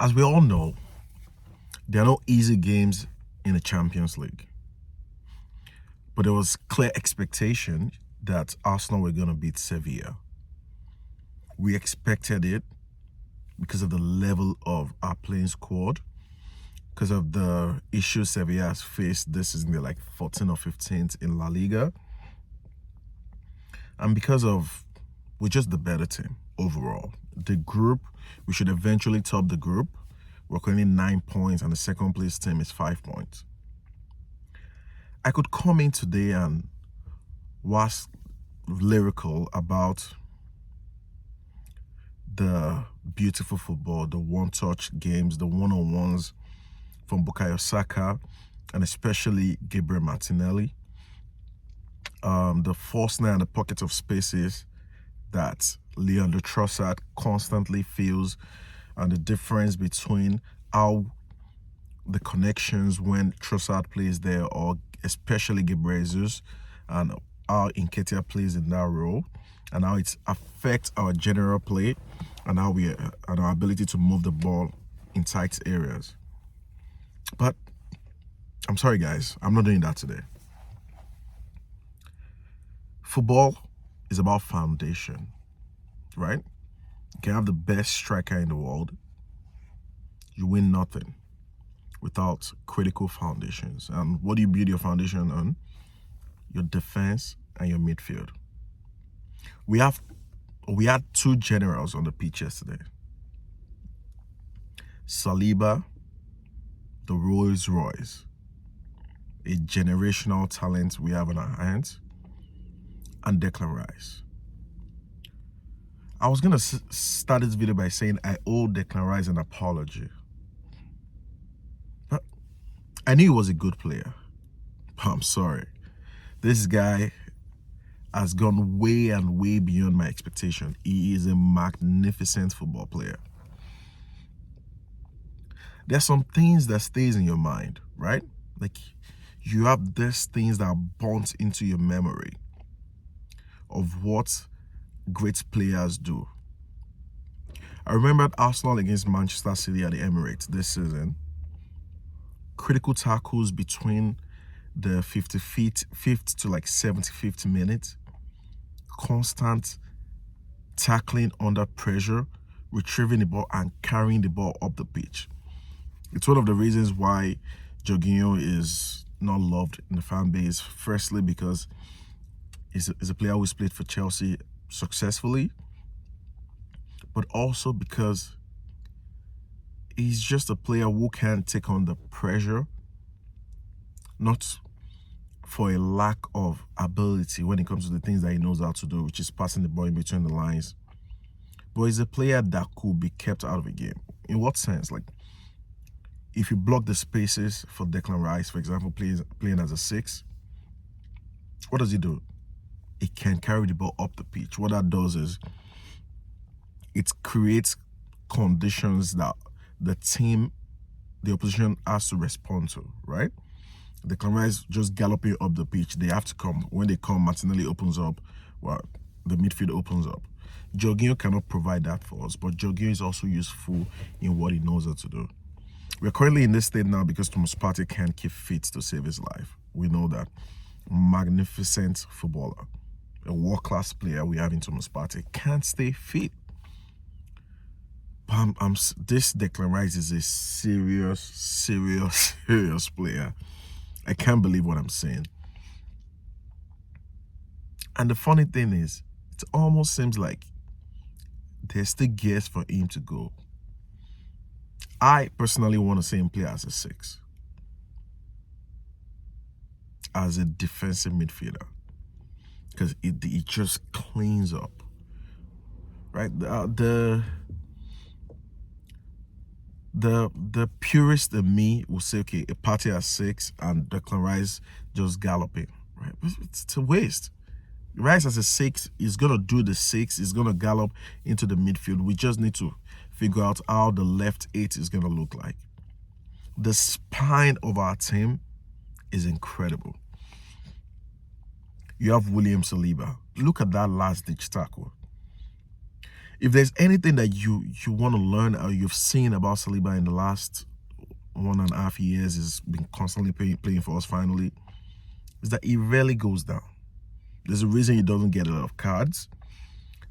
As we all know, there are no easy games in the Champions League. But there was clear expectation that Arsenal were going to beat Sevilla. We expected it because of the level of our playing squad, because of the issues Sevilla has faced this season. They're like 14th or 15th in La Liga. And because of we're just the better team overall. The group, we should eventually top the group. We're currently 9 points, and the second place team is 5 points. I could come in today and was lyrical about the beautiful football, the one-touch games, the one-on-ones from Bukayo Saka, and especially Gabriel Martinelli. The force and the pockets of spaces that Leandro Trossard constantly feels, and the difference between how the connections when Trossard plays there, or especially Gabriel Jesus, and how Nketiah plays in that role, and how it affects our general play and how we and our ability to move the ball in tight areas. But I'm sorry, guys, I'm not doing that today. Football is about foundation, right? You can have the best striker in the world. You win nothing without critical foundations. And what do you build your foundation on? Your defense and your midfield. We had two generals on the pitch yesterday. Saliba, the Rolls Royce, a generational talent we have on our hands, and Declan Rice. I was going to start this video by saying I owe Declan Rice an apology. But I knew he was a good player. But I'm sorry. This guy has gone way and way beyond my expectation. He is a magnificent football player. There's some things that stays in your mind, right? Like you have these things that are burnt into your memory of what great players do. I remembered Arsenal against Manchester City at the Emirates this season. Critical tackles between the 55th to like 75th minute. Constant tackling under pressure, retrieving the ball and carrying the ball up the pitch. It's one of the reasons why Jorginho is not loved in the fan base. Firstly, because he's a player who's played for Chelsea successfully, but also because he's just a player who can take on the pressure, not for a lack of ability when it comes to the things that he knows how to do, which is passing the ball in between the lines. But he's a player that could be kept out of a game. In what sense? Like, if you block the spaces for Declan Rice, for example, playing as a 6, what does he do? He can carry the ball up the pitch. What that does is it creates conditions that the opposition has to respond to, right? Declan Rice just galloping up the pitch. They have to come. When they come, Martinelli opens up. Well, the midfield opens up. Jorginho cannot provide that for us, but Jorginho is also useful in what he knows how to do. We're currently in this state now because Thomas Partey can't keep fit to save his life. We know that. Magnificent footballer. A world-class player we have in Thomas Partey can't stay fit. But this Declan Rice is a serious player. I can't believe what I'm saying. And the funny thing is, it almost seems like there's still gears for him to go. I personally want to see him play as a 6. As a defensive midfielder. Because it just cleans up. Right? The purist in me will say, okay, a Partey at 6 and Declan Rice just galloping. Right? It's a waste. Rice as a 6 is going to do the 6. He's going to gallop into the midfield. We just need to figure out how the left 8 is going to look like. The spine of our team is incredible. You have William Saliba. Look at that last-ditch tackle. If there's anything that you want to learn or you've seen about Saliba in the last 1.5 years, is been constantly playing for us finally, is that he rarely goes down. There's a reason he doesn't get a lot of cards.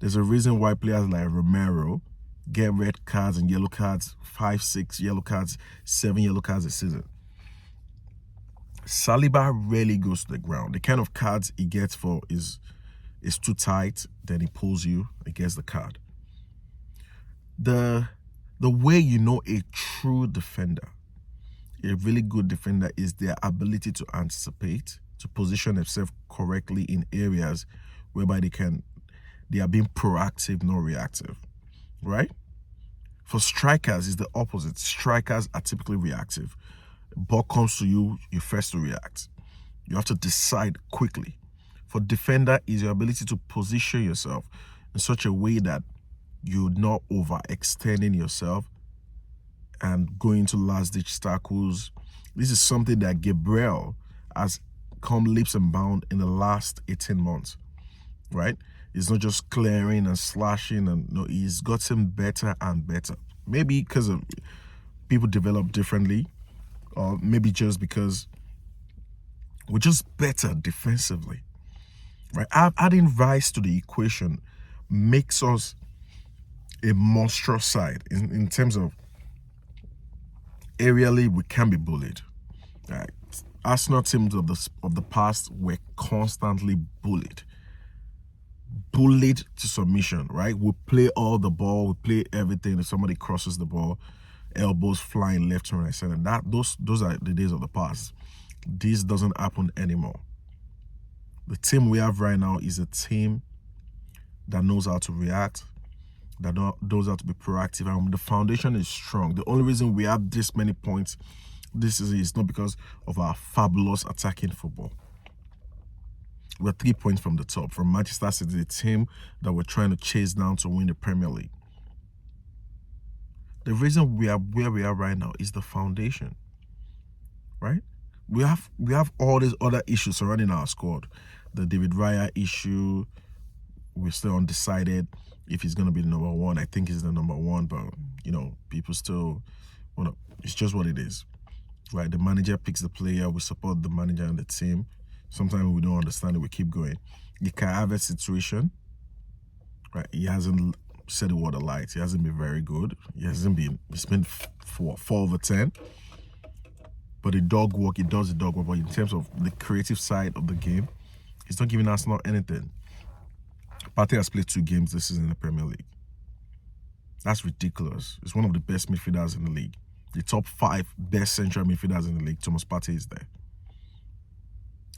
There's a reason why players like Romero get red cards and yellow cards, 5, 6 yellow cards, 7 yellow cards a season. Saliba rarely goes to the ground. The kind of cards he gets for is too tight, then he pulls you, he gets the card. The way you know a true defender, a really good defender, is their ability to anticipate, to position themselves correctly in areas whereby they are being proactive, not reactive, right? For strikers, it's the opposite. Strikers are typically reactive. Ball comes to you, you're first to react. You have to decide quickly. For defender, is your ability to position yourself in such a way that you're not overextending yourself and going to last-ditch tackles. This is something that Gabriel has come leaps and bounds in the last 18 months, right? It's not just clearing and slashing, and no, he's gotten better and better. Maybe because of people develop differently, or maybe just because we're just better defensively, right? Adding Rice to the equation makes us a monstrous side in terms of aerially we can be bullied. Right? Arsenal teams of the past were constantly bullied to submission, right? We play all the ball, we play everything. If somebody crosses the ball, elbows flying left and right center. Those are the days of the past. This doesn't happen anymore. The team we have right now is a team that knows how to react, that knows how to be proactive, and the foundation is strong. The only reason we have this many points this season is not because of our fabulous attacking football. We're 3 points from the top, from Manchester City, the team that we're trying to chase down to win the Premier League. The reason we are where we are right now is the foundation, right? We have all these other issues surrounding our squad. The David Raya issue, we're still undecided if he's going to be the number one. I think he's the number one, but, people still want to, it's just what it is, right? The manager picks the player, we support the manager and the team. Sometimes we don't understand it, we keep going. The Kai Havertz situation, right? He hasn't said a word of light. He hasn't been very good. It's been 4 over 10. But the dog work, he does the dog work. But in terms of the creative side of the game, he's not giving Arsenal anything. Partey has played 2 games this season in the Premier League. That's ridiculous. He's one of the best midfielders in the league. The top 5 best central midfielders in the league, Thomas Partey is there.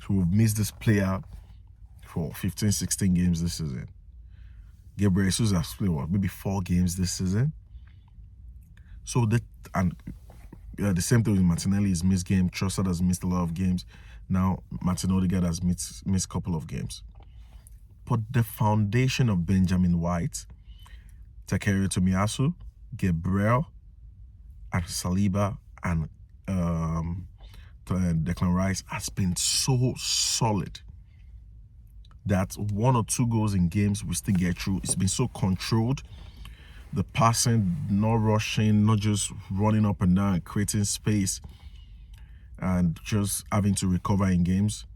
So we've missed this player for 15, 16 games this season. Gabriel Jesus has played, maybe 4 games this season. So the same thing with Martinelli. He's missed games. Trossard has missed a lot of games. Now Martin Odegaard has missed a couple of games. But the foundation of Benjamin White, Takehiro Tomiyasu, Gabriel, and Saliba, and Declan Rice has been so solid that 1 or 2 goals in games we still get through. It's been so controlled. The passing, not rushing, not just running up and down, creating space, and just having to recover in games.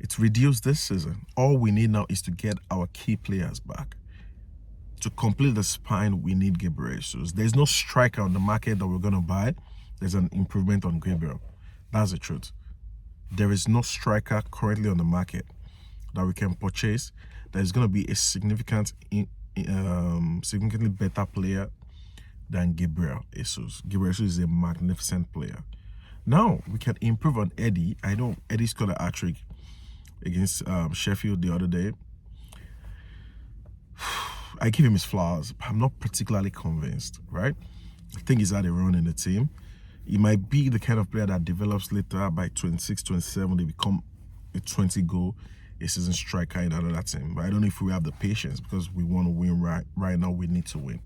It's reduced this season. All we need now is to get our key players back. To complete the spine, we need Gabriel Jesus. There's no striker on the market that we're going to buy. There's an improvement on Gabriel. That's the truth. There is no striker currently on the market that we can purchase that is going to be a significantly better player than Gabriel Jesus. Gabriel Jesus is a magnificent player. Now, we can improve on Eddie. I know Eddie scored a hat-trick against Sheffield the other day. I give him his flowers, but I'm not particularly convinced, right? I think he's had a run in the team. He might be the kind of player that develops later. By 26, 27, they become a 20-goal a season striker in another team. But I don't know if we have the patience, because we want to win right now. We need to win.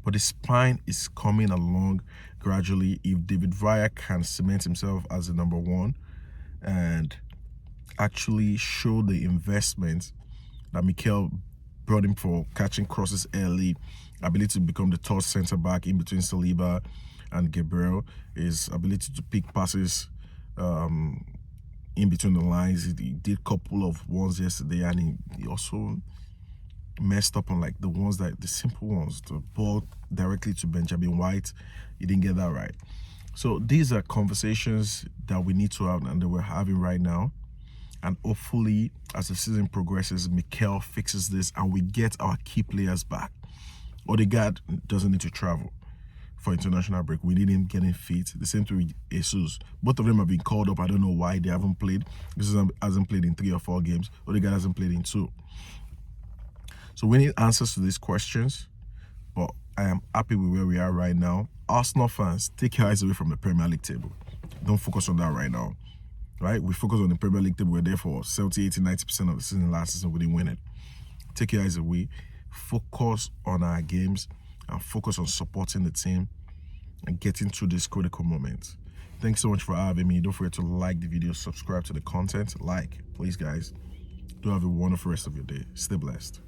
But the spine is coming along gradually. If David Raya can cement himself as the number one and actually show the investment that Mikel brought him for catching crosses early, ability to become the third centre back in between Saliba and Gabriel, his ability to pick passes in between the lines. He did a couple of ones yesterday, and he also messed up on like the simple ones, the ball directly to Benjamin White. He didn't get that right. So these are conversations that we need to have and that we're having right now. And hopefully, as the season progresses, Mikel fixes this and we get our key players back. Odegaard doesn't need to travel for international break. We need him getting fit. The same thing with Jesus. Both of them have been called up. I don't know why they haven't played. Jesus hasn't played in 3 or 4 games. Odegaard hasn't played in 2. So we need answers to these questions. But I am happy with where we are right now. Arsenal fans, take your eyes away from the Premier League table. Don't focus on that right now. Right? We focus on the Premier League table. We're there for 70, 80, 90% of the season. Last season, we didn't win it. Take your eyes away. Focus on our games and focus on supporting the team and getting through this critical moment. Thanks so much for having me. Don't forget to like the video, subscribe to the content. Like, please, guys. Do have a wonderful rest of your day. Stay blessed.